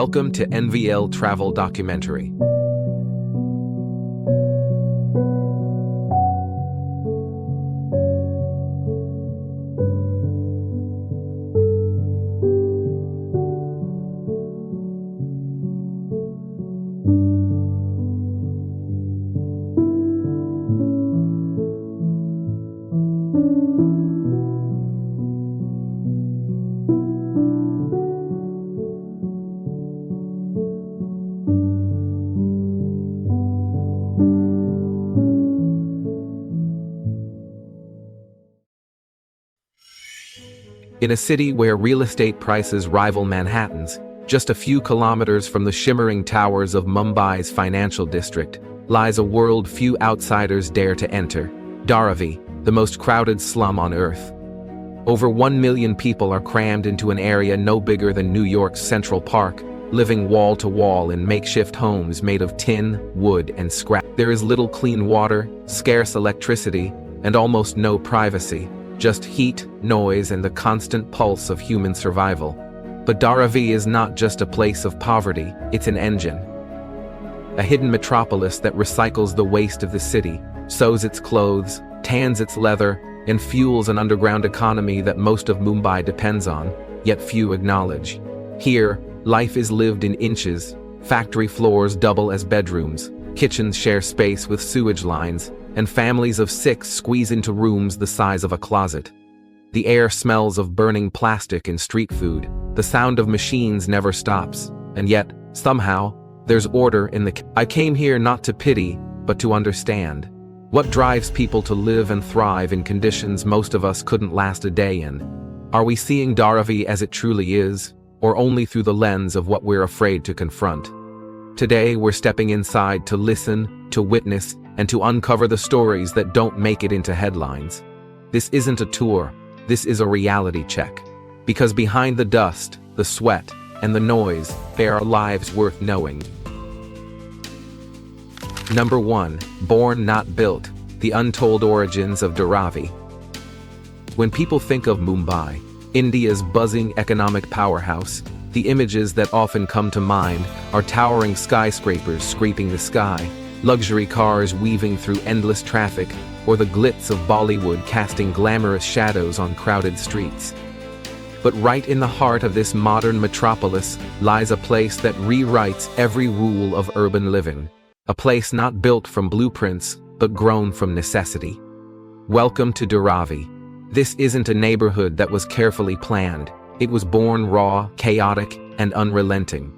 Welcome to NVL Travel Documentary. In a city where real estate prices rival Manhattan's, just a few kilometers from the shimmering towers of Mumbai's financial district, lies a world few outsiders dare to enter, Dharavi, the most crowded slum on Earth. Over 1 million people are crammed into an area no bigger than New York's Central Park, living wall to wall in makeshift homes made of tin, wood, and scrap. There is little clean water, scarce electricity, and almost no privacy. Just heat, noise, and the constant pulse of human survival. But Dharavi is not just a place of poverty, it's an engine. A hidden metropolis that recycles the waste of the city, sews its clothes, tans its leather, and fuels an underground economy that most of Mumbai depends on, yet few acknowledge. Here, life is lived in inches, factory floors double as bedrooms, kitchens share space with sewage lines, and families of 6 squeeze into rooms the size of a closet. The air smells of burning plastic and street food. The sound of machines never stops, and yet, somehow, there's order in the... I came here not to pity, but to understand. What drives people to live and thrive in conditions most of us couldn't last a day in? Are we seeing Dharavi as it truly is, or only through the lens of what we're afraid to confront? Today, we're stepping inside to listen, to witness, and to uncover the stories that don't make it into headlines. This isn't a tour, this is a reality check. Because behind the dust, the sweat, and the noise, there are lives worth knowing. Number 1. Born Not Built, The Untold Origins of Dharavi. When people think of Mumbai, India's buzzing economic powerhouse, the images that often come to mind are towering skyscrapers scraping the sky, luxury cars weaving through endless traffic, or the glitz of Bollywood casting glamorous shadows on crowded streets. But right in the heart of this modern metropolis lies a place that rewrites every rule of urban living. A place not built from blueprints, but grown from necessity. Welcome to Dharavi. This isn't a neighborhood that was carefully planned. It was born raw, chaotic, and unrelenting.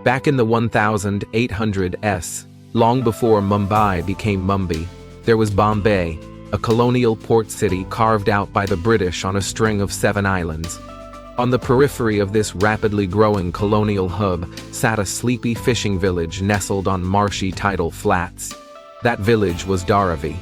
Back in the 1800s, long before Mumbai became Mumbai, there was Bombay, a colonial port city carved out by the British on a string of 7 islands. On the periphery of this rapidly growing colonial hub sat a sleepy fishing village nestled on marshy tidal flats. That village was Dharavi.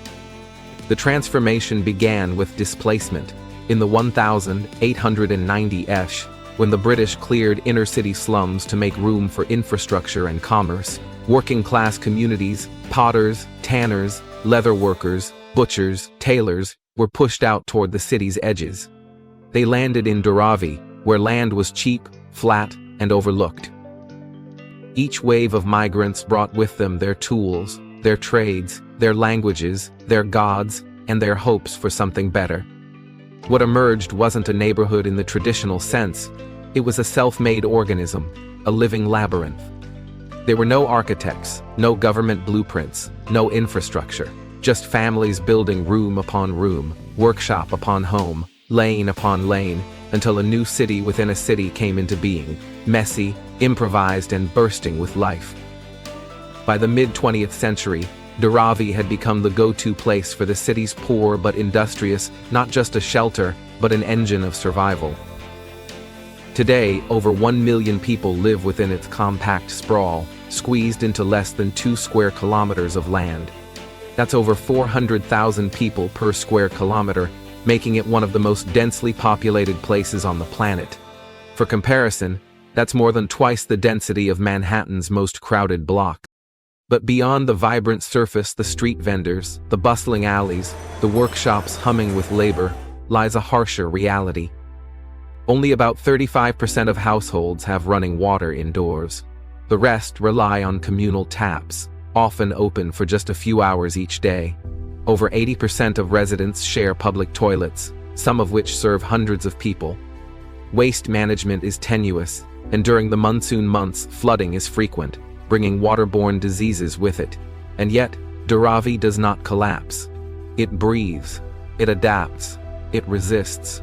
The transformation began with displacement. In the 1890s, when the British cleared inner-city slums to make room for infrastructure and commerce, working-class communities, potters, tanners, leather workers, butchers, tailors, were pushed out toward the city's edges. They landed in Dharavi, where land was cheap, flat, and overlooked. Each wave of migrants brought with them their tools, their trades, their languages, their gods, and their hopes for something better. What emerged wasn't a neighborhood in the traditional sense. It was a self-made organism, a living labyrinth. There were no architects, no government blueprints, no infrastructure, just families building room upon room, workshop upon home, lane upon lane, until a new city within a city came into being, messy, improvised, and bursting with life. By the mid-20th century, Dharavi had become the go-to place for the city's poor but industrious, not just a shelter, but an engine of survival. Today, over 1 million people live within its compact sprawl, squeezed into less than 2 square kilometers of land. That's over 400,000 people per square kilometer, making it one of the most densely populated places on the planet. For comparison, that's more than twice the density of Manhattan's most crowded block. But beyond the vibrant surface, the street vendors, the bustling alleys, the workshops humming with labor, lies a harsher reality. Only about 35% of households have running water indoors. The rest rely on communal taps, often open for just a few hours each day. Over 80% of residents share public toilets, some of which serve hundreds of people. Waste management is tenuous, and during the monsoon months, flooding is frequent, bringing waterborne diseases with it. And yet, Dharavi does not collapse. It breathes, it adapts, it resists.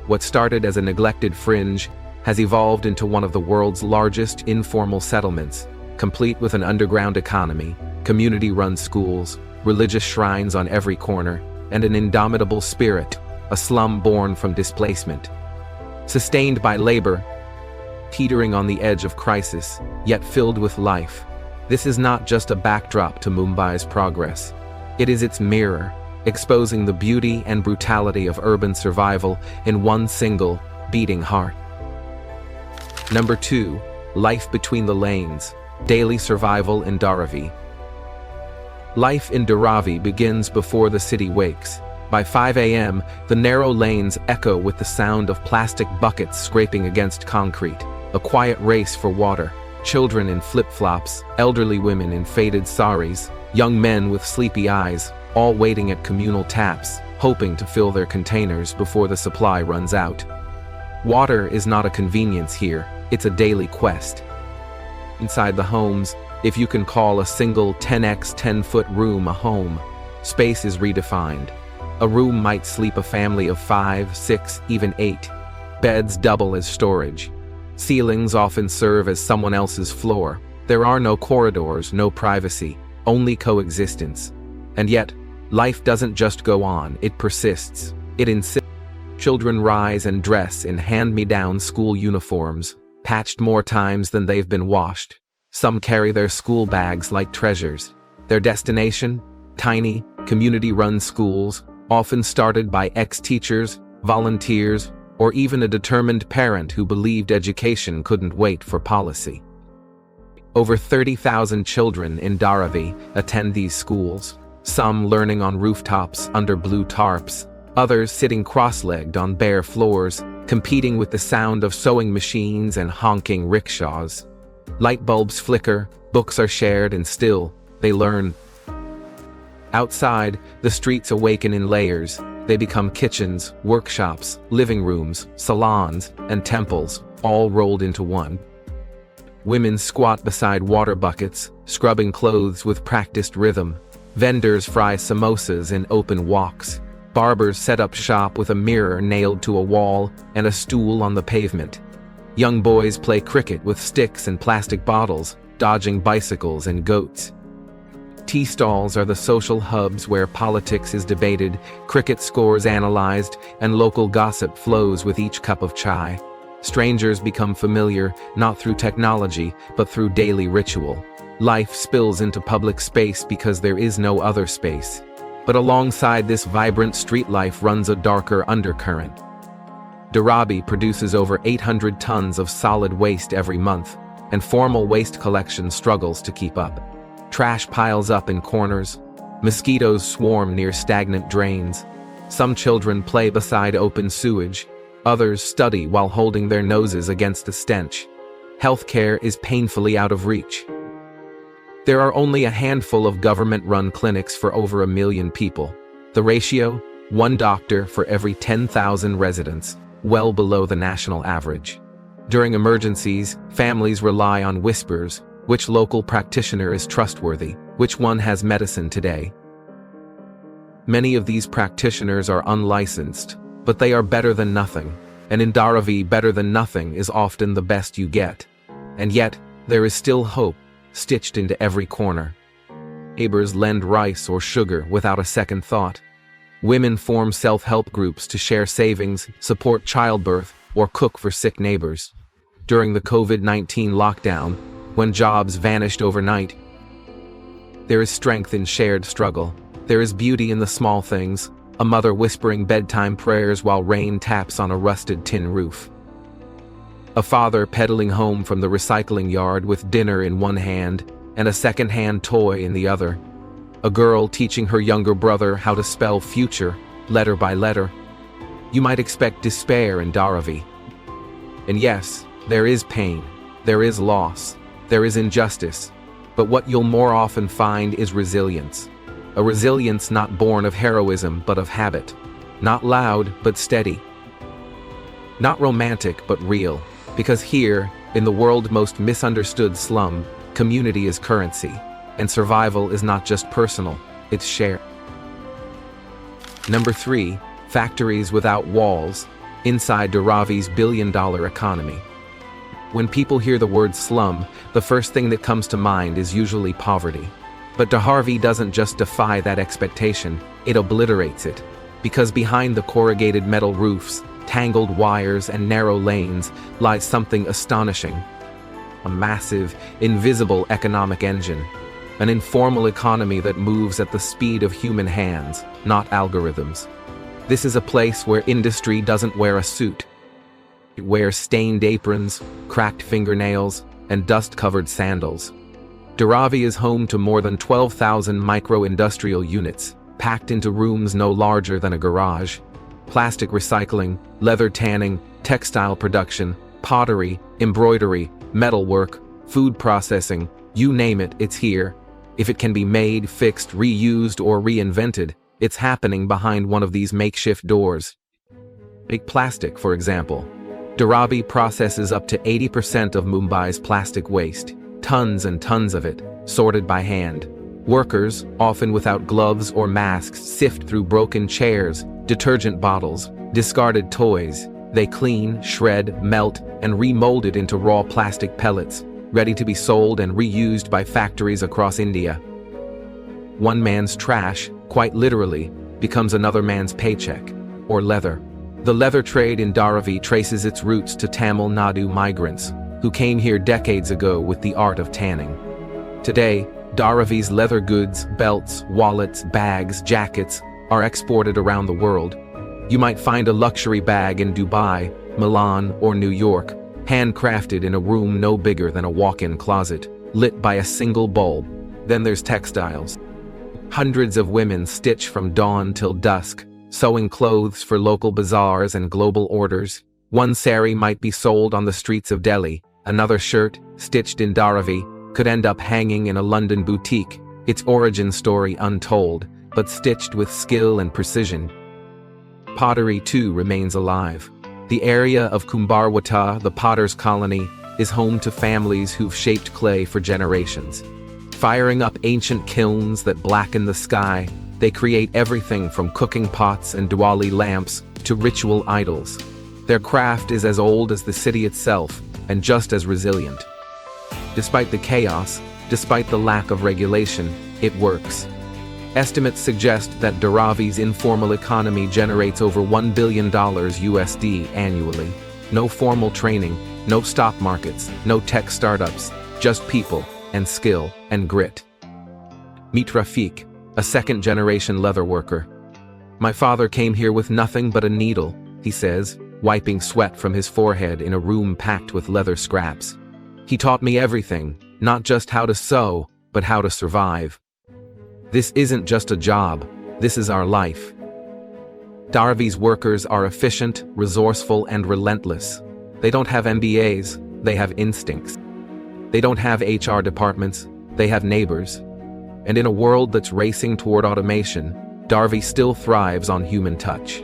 What started as a neglected fringe has evolved into one of the world's largest informal settlements, complete with an underground economy, community-run schools, religious shrines on every corner, and an indomitable spirit, a slum born from displacement. Sustained by labor, teetering on the edge of crisis, yet filled with life. This is not just a backdrop to Mumbai's progress. It is its mirror, exposing the beauty and brutality of urban survival in one single, beating heart. Number 2. Life between the lanes. Daily survival in Dharavi. Life in Dharavi begins before the city wakes. By 5 a.m., the narrow lanes echo with the sound of plastic buckets scraping against concrete, a quiet race for water. Children in flip-flops, elderly women in faded saris, young men with sleepy eyes, all waiting at communal taps, hoping to fill their containers before the supply runs out. Water is not a convenience here, it's a daily quest. Inside the homes, if you can call a single 10x 10-foot room a home, space is redefined. A room might sleep a family of 5, 6, even 8. Beds double as storage. Ceilings often serve as someone else's floor. There are no corridors, no privacy, only coexistence. And yet, life doesn't just go on, it persists. It insists. Children rise and dress in hand-me-down school uniforms, patched more times than they've been washed. Some carry their school bags like treasures. Their destination? Tiny, community-run schools, often started by ex-teachers, volunteers, or even a determined parent who believed education couldn't wait for policy. Over 30,000 children in Dharavi attend these schools, some learning on rooftops under blue tarps, others sitting cross-legged on bare floors, competing with the sound of sewing machines and honking rickshaws. Light bulbs flicker, books are shared, and still, they learn. Outside, the streets awaken in layers. They become kitchens, workshops, living rooms, salons, and temples, all rolled into one. Women squat beside water buckets, scrubbing clothes with practiced rhythm. Vendors fry samosas in open walks. Barbers set up shop with a mirror nailed to a wall and a stool on the pavement. Young boys play cricket with sticks and plastic bottles, dodging bicycles and goats. Tea stalls are the social hubs where politics is debated, cricket scores analyzed, and local gossip flows with each cup of chai. Strangers become familiar, not through technology, but through daily ritual. Life spills into public space because there is no other space. But alongside this vibrant street life runs a darker undercurrent. Dharavi produces over 800 tons of solid waste every month, and formal waste collection struggles to keep up. Trash piles up in corners. Mosquitoes swarm near stagnant drains. Some children play beside open sewage. Others study while holding their noses against the stench. Healthcare is painfully out of reach. There are only a handful of government-run clinics for over 1 million people. The ratio? 1 doctor for every 10,000 residents, well below the national average. During emergencies, families rely on whispers. Which local practitioner is trustworthy? Which one has medicine today? Many of these practitioners are unlicensed, but they are better than nothing. And in Dharavi, better than nothing is often the best you get. And yet, there is still hope, stitched into every corner. Neighbors lend rice or sugar without a second thought. Women form self-help groups to share savings, support childbirth, or cook for sick neighbors. During the COVID-19 lockdown, when jobs vanished overnight, there is strength in shared struggle. There is beauty in the small things, a mother whispering bedtime prayers while rain taps on a rusted tin roof. A father pedaling home from the recycling yard with dinner in one hand and a second-hand toy in the other. A girl teaching her younger brother how to spell future, letter by letter. You might expect despair in Dharavi. And yes, there is pain, there is loss, there is injustice, but what you'll more often find is resilience. A resilience not born of heroism but of habit. Not loud but steady. Not romantic but real, because here, in the world's most misunderstood slum, community is currency, and survival is not just personal, it's shared. Number 3, factories without walls, inside Dharavi's billion-dollar economy. When people hear the word slum, the first thing that comes to mind is usually poverty. But Dharavi doesn't just defy that expectation, it obliterates it. Because behind the corrugated metal roofs, tangled wires and narrow lanes lies something astonishing. A massive, invisible economic engine. An informal economy that moves at the speed of human hands, not algorithms. This is a place where industry doesn't wear a suit. It wears stained aprons, cracked fingernails, and dust-covered sandals. Dharavi is home to more than 12,000 micro-industrial units, packed into rooms no larger than a garage. Plastic recycling, leather tanning, textile production, pottery, embroidery, metalwork, food processing, you name it, it's here. If it can be made, fixed, reused, or reinvented, it's happening behind one of these makeshift doors. Take plastic, for example. Dharavi processes up to 80% of Mumbai's plastic waste, tons and tons of it, sorted by hand. Workers, often without gloves or masks, sift through broken chairs, detergent bottles, discarded toys. They clean, shred, melt, and remold it into raw plastic pellets, ready to be sold and reused by factories across India. One man's trash, quite literally, becomes another man's paycheck, or leather. The leather trade in Dharavi traces its roots to Tamil Nadu migrants, who came here decades ago with the art of tanning. Today, Dharavi's leather goods, belts, wallets, bags, jackets are exported around the world. You might find a luxury bag in Dubai, Milan, or New York, handcrafted in a room no bigger than a walk-in closet, lit by a single bulb. Then there's textiles. Hundreds of women stitch from dawn till dusk, sewing clothes for local bazaars and global orders. One sari might be sold on the streets of Delhi, another shirt, stitched in Dharavi, could end up hanging in a London boutique, its origin story untold, but stitched with skill and precision. Pottery, too, remains alive. The area of Kumbarwata, the potter's colony, is home to families who've shaped clay for generations. Firing up ancient kilns that blacken the sky, they create everything from cooking pots and Diwali lamps to ritual idols. Their craft is as old as the city itself, and just as resilient. Despite the chaos, despite the lack of regulation, it works. Estimates suggest that Dharavi's informal economy generates over $1 billion USD annually. No formal training, no stock markets, no tech startups, just people and skill and grit. Meet Rafiq, a second-generation leather worker. My father came here with nothing but a needle, he says, wiping sweat from his forehead in a room packed with leather scraps. He taught me everything, not just how to sew, but how to survive. This isn't just a job, this is our life. Dharavi's workers are efficient, resourceful, and relentless. They don't have MBAs, they have instincts. They don't have HR departments, they have neighbors. And in a world that's racing toward automation, Dharavi still thrives on human touch.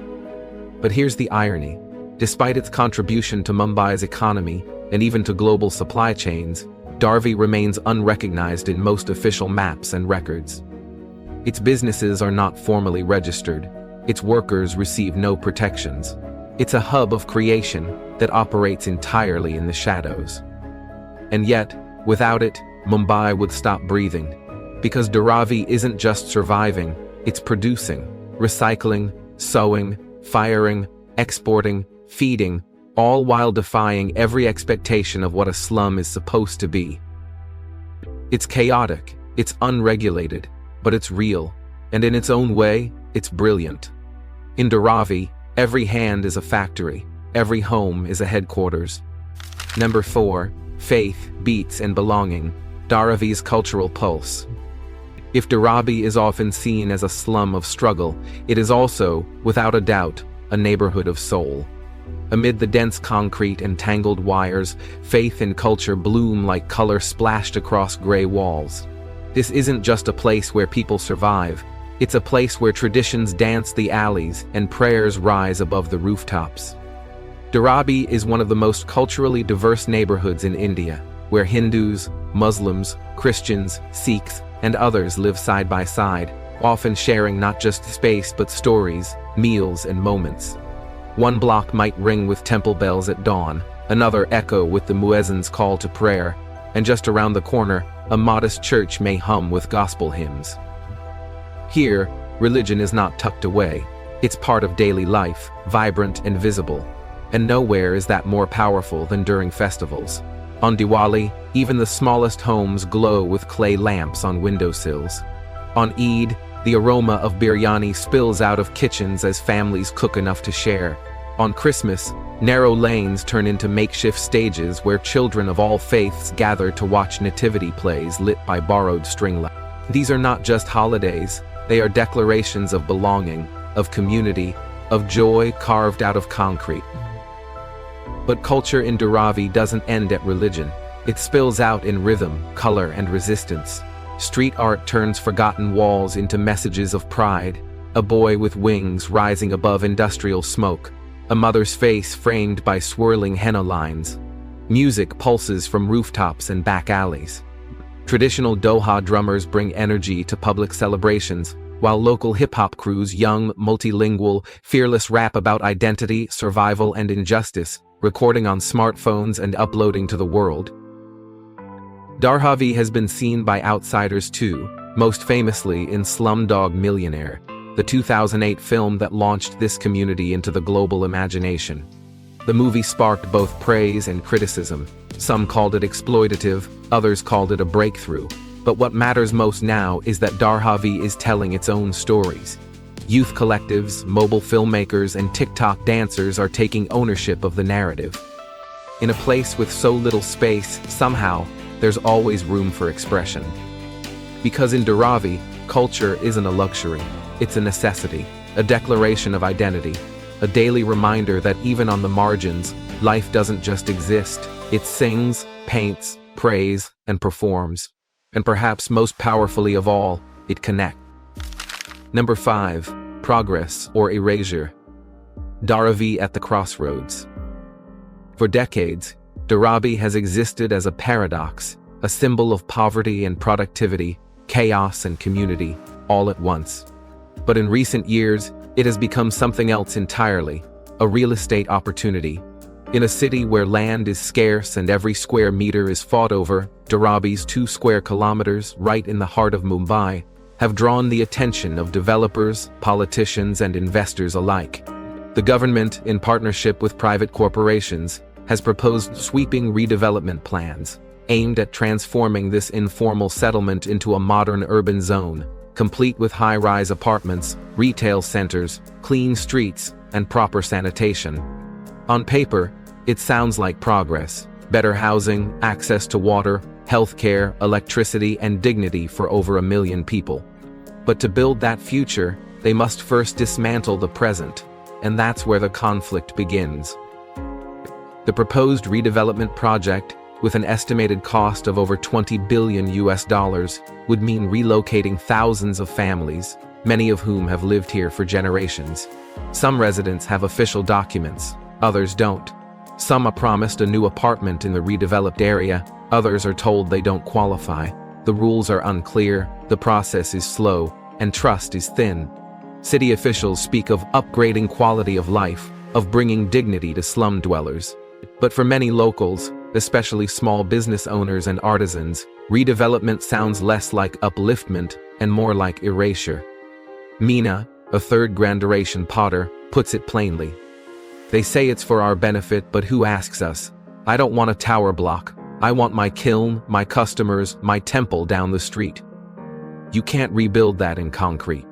But here's the irony. Despite its contribution to Mumbai's economy, and even to global supply chains, Dharavi remains unrecognized in most official maps and records. Its businesses are not formally registered. Its workers receive no protections. It's a hub of creation that operates entirely in the shadows. And yet, without it, Mumbai would stop breathing. Because Dharavi isn't just surviving, it's producing, recycling, sewing, firing, exporting, feeding, all while defying every expectation of what a slum is supposed to be. It's chaotic, it's unregulated, but it's real, and in its own way, it's brilliant. In Dharavi, every hand is a factory, every home is a headquarters. Number 4, faith, beats, and belonging, Dharavi's cultural pulse. If Dharavi is often seen as a slum of struggle, it is also, without a doubt, a neighborhood of soul. Amid the dense concrete and tangled wires, faith and culture bloom like color splashed across gray walls. This isn't just a place where people survive, it's a place where traditions dance the alleys and prayers rise above the rooftops. Dharavi is one of the most culturally diverse neighborhoods in India, where Hindus, Muslims, Christians, Sikhs, and others live side by side, often sharing not just space but stories, meals, and moments. One block might ring with temple bells at dawn, another echo with the muezzin's call to prayer, and just around the corner, a modest church may hum with gospel hymns. Here, religion is not tucked away. It's part of daily life, vibrant and visible. And nowhere is that more powerful than during festivals. On Diwali, even the smallest homes glow with clay lamps on windowsills. On Eid, the aroma of biryani spills out of kitchens as families cook enough to share. On Christmas, narrow lanes turn into makeshift stages where children of all faiths gather to watch nativity plays lit by borrowed string lights. These are not just holidays, they are declarations of belonging, of community, of joy carved out of concrete. But culture in Dharavi doesn't end at religion. It spills out in rhythm, color, and resistance. Street art turns forgotten walls into messages of pride. A boy with wings rising above industrial smoke. A mother's face framed by swirling henna lines. Music pulses from rooftops and back alleys. Traditional Doha drummers bring energy to public celebrations, while local hip-hop crews, young, multilingual, fearless rap about identity, survival, and injustice, recording on smartphones and uploading to the world. Dharavi has been seen by outsiders too, most famously in Slumdog Millionaire, the 2008 film that launched this community into the global imagination. The movie sparked both praise and criticism. Some called it exploitative, others called it a breakthrough. But what matters most now is that Dharavi is telling its own stories. Youth collectives, mobile filmmakers, and TikTok dancers are taking ownership of the narrative. In a place with so little space, somehow, there's always room for expression. Because in Dharavi, culture isn't a luxury, it's a necessity, a declaration of identity, a daily reminder that even on the margins, life doesn't just exist, it sings, paints, prays, and performs. And perhaps most powerfully of all, it connects. Number 5. Progress or Erasure. Dharavi at the Crossroads. For decades, Dharavi has existed as a paradox, a symbol of poverty and productivity, chaos and community, all at once. But in recent years, it has become something else entirely, a real estate opportunity. In a city where land is scarce and every square meter is fought over, Dharavi's 2 square kilometers, right in the heart of Mumbai, have drawn the attention of developers, politicians, and investors alike. The government, in partnership with private corporations, has proposed sweeping redevelopment plans, aimed at transforming this informal settlement into a modern urban zone, complete with high-rise apartments, retail centers, clean streets, and proper sanitation. On paper, it sounds like progress: better housing, access to water, healthcare, electricity, and dignity for over 1 million people. But to build that future, they must first dismantle the present, and that's where the conflict begins. The proposed redevelopment project, with an estimated cost of over $20 billion, would mean relocating thousands of families, many of whom have lived here for generations. Some residents have official documents, others don't. Some are promised a new apartment in the redeveloped area, others are told they don't qualify. The rules are unclear, the process is slow, and trust is thin. City officials speak of upgrading quality of life, of bringing dignity to slum dwellers. But for many locals, especially small business owners and artisans, redevelopment sounds less like upliftment and more like erasure. Meena, a third-generation potter, puts it plainly. They say it's for our benefit, but who asks us? I don't want a tower block. I want my kiln, my customers, my temple down the street. You can't rebuild that in concrete.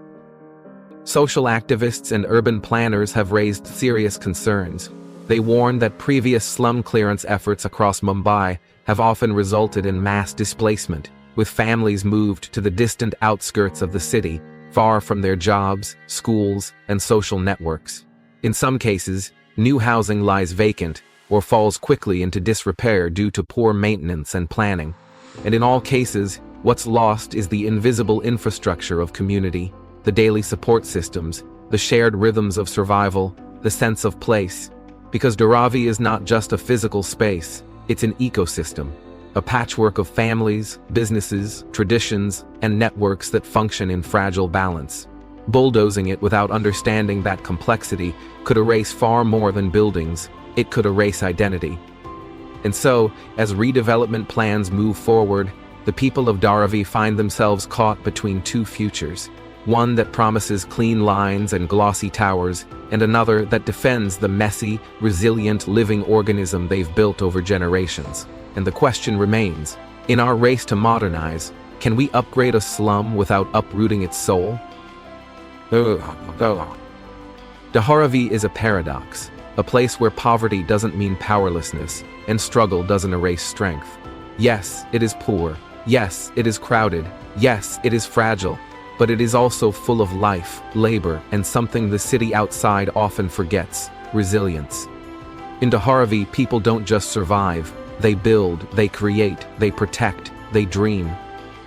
Social activists and urban planners have raised serious concerns. They warn that previous slum clearance efforts across Mumbai have often resulted in mass displacement, with families moved to the distant outskirts of the city, far from their jobs, schools, and social networks. In some cases, new housing lies vacant or falls quickly into disrepair due to poor maintenance and planning. And in all cases, what's lost is the invisible infrastructure of community, the daily support systems, the shared rhythms of survival, the sense of place. Because Dharavi is not just a physical space, it's an ecosystem, a patchwork of families, businesses, traditions, and networks that function in fragile balance. Bulldozing it without understanding that complexity could erase far more than buildings. It could erase identity. And so, as redevelopment plans move forward, the people of Dharavi find themselves caught between two futures. One that promises clean lines and glossy towers, and another that defends the messy, resilient living organism they've built over generations. And the question remains, in our race to modernize, can we upgrade a slum without uprooting its soul? Dharavi is a paradox, a place where poverty doesn't mean powerlessness, and struggle doesn't erase strength. Yes, it is poor. Yes, it is crowded. Yes, it is fragile. But it is also full of life, labor, and something the city outside often forgets: resilience. In Dharavi, people don't just survive. They build, they create, they protect, they dream.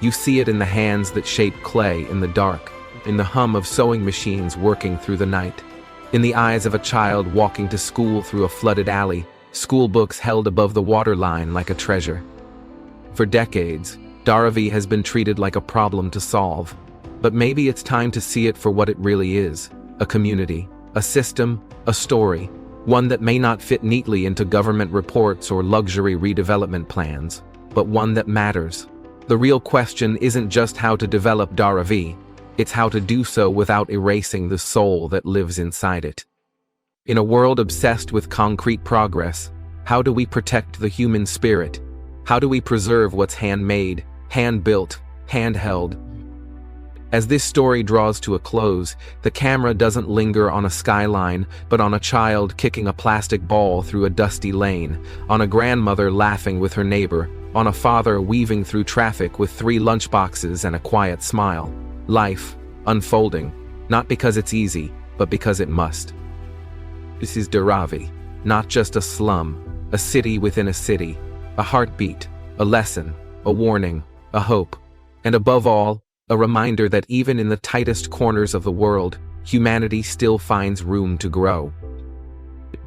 You see it in the hands that shape clay in the dark, in the hum of sewing machines working through the night, in the eyes of a child walking to school through a flooded alley, school books held above the waterline like a treasure. For decades, Dharavi has been treated like a problem to solve. But maybe it's time to see it for what it really is: a community, a system, a story, one that may not fit neatly into government reports or luxury redevelopment plans, but one that matters. The real question isn't just how to develop Dharavi, it's how to do so without erasing the soul that lives inside it. In a world obsessed with concrete progress, how do we protect the human spirit? How do we preserve what's handmade, hand-built, handheld? As this story draws to a close, the camera doesn't linger on a skyline, but on a child kicking a plastic ball through a dusty lane, on a grandmother laughing with her neighbor, on a father weaving through traffic with 3 lunchboxes and a quiet smile. Life, unfolding, not because it's easy, but because it must. This is Dharavi, not just a slum, a city within a city, a heartbeat, a lesson, a warning, a hope, and above all, a reminder that even in the tightest corners of the world, humanity still finds room to grow.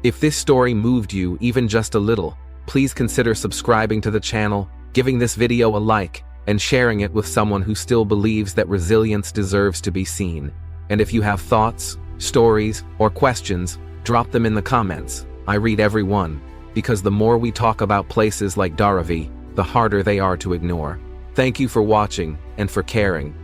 If this story moved you even just a little, please consider subscribing to the channel, giving this video a like, and sharing it with someone who still believes that resilience deserves to be seen. And if you have thoughts, stories, or questions, drop them in the comments. I read every one, because the more we talk about places like Dharavi, the harder they are to ignore. Thank you for watching and for caring.